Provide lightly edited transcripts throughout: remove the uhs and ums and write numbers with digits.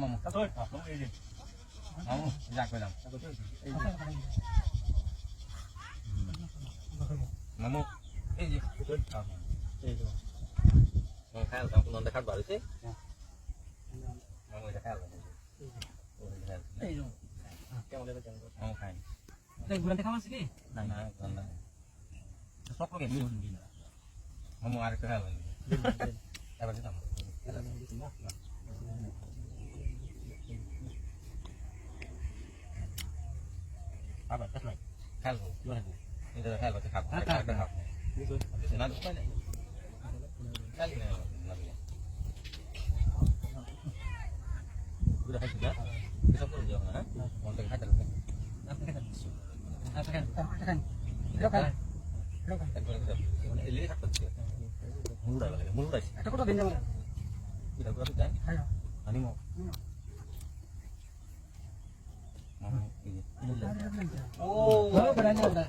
মামু এই যে মামু যা কইলাম মামু এই যে এই যে খাল কাম কোন দেখাত বাড়িছে মামু এটা খাল এই যে কেমন লাগে মামু খাই এই গুলা দেখা আছে কি না না না সব লোকে দিন মামু আর একটা খাল এবার দিতাম apa tas lagi hal itu hal itu hal itu hal itu nanti mana kali ni sudah hai sudah bisa pun jauh mana untuk hal itu apa kan ini apa tu mudah lagi mudah sih aku tu benda mana kita berapa dah ani mau Oh, berani udah.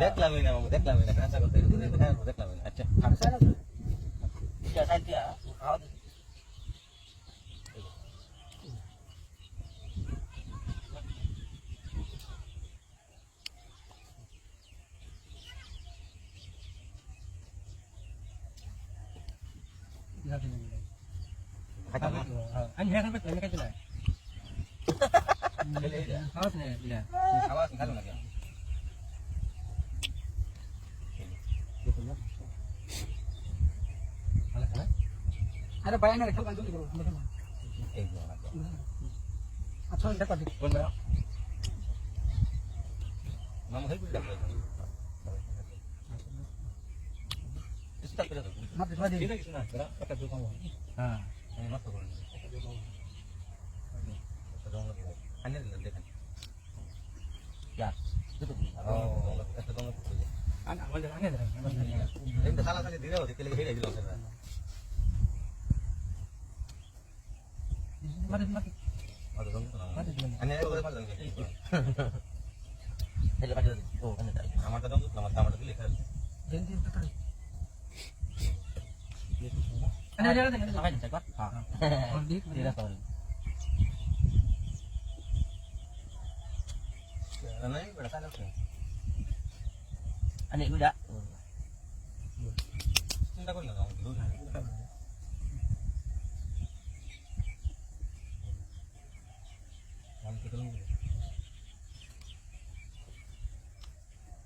Deklam ini mau deklam ini kan saya kata itu deklam ini. Acha. Harusnya tidak saja. Anh nghe không biết là cái gì này. Awas nih, ya. Awas kalau lagi. Ada bayangnya kalau kan dulu. Atau dapat di. Benar. Mama saya sudah. Stop dah. Mati lagi. Ini di sana. Pakai dulu kamu. Ah, ini masuk. Hanya dilanjutkan. Ya, itu. Oh, itu dong itu. Anak awal jangan ada. Ini salah saja dia, dia lagi hidai jelas saja. Mari mari. Ada dong. Hanya itu boleh malang. Ada pada itu. Oh, kan ada. Amat dong, nama dulu lihat. Jangan tak. Ada. Apa yang cakap? Oh, dia tahu. Ini berapa lama sih? Anik muda. Cinta kau nggak dulu. Nanti kalau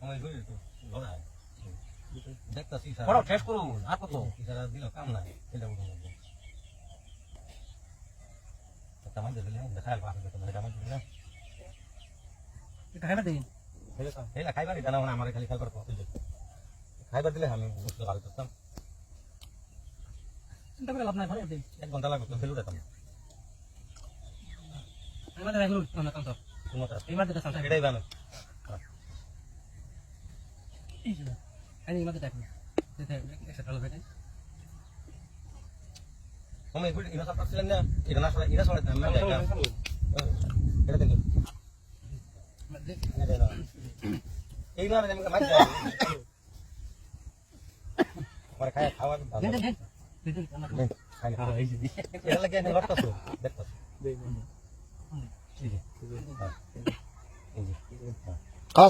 kamu itu lorak. Dek tak sisa. Kalau tes kuru, apa tuh? Sisa dia kamu lah. Tidak boleh. Pertama jadi yang besar pak. Pertama jadi খাইবার দিন হেলা খাইবার দিনা না আমারে খালি খাইবার কত দিল খাইবার দিলে আমি বুঝতে পারি করতাম চিন্তা করে লাভ নাই ভাই দিন 1 ঘন্টা লাগবে তো ফেলু দিতাম আমাদের রাখলু না কাম তো তোমার এইবার দিতে সামনে এটাই বানো এই যে আমি এইবার দেখো দিতে একটা ভালো বেটাই আমি এগুলো ইনা সব করছিলেন না এটা না সবাই ইনা সবাই না এটা দেখো এই না আমি মাছ যাই পরে খায় খাওয়া ভালো খাই না এই যে এটা লাগে না লটকা তো দেখো এই যে খাওয়া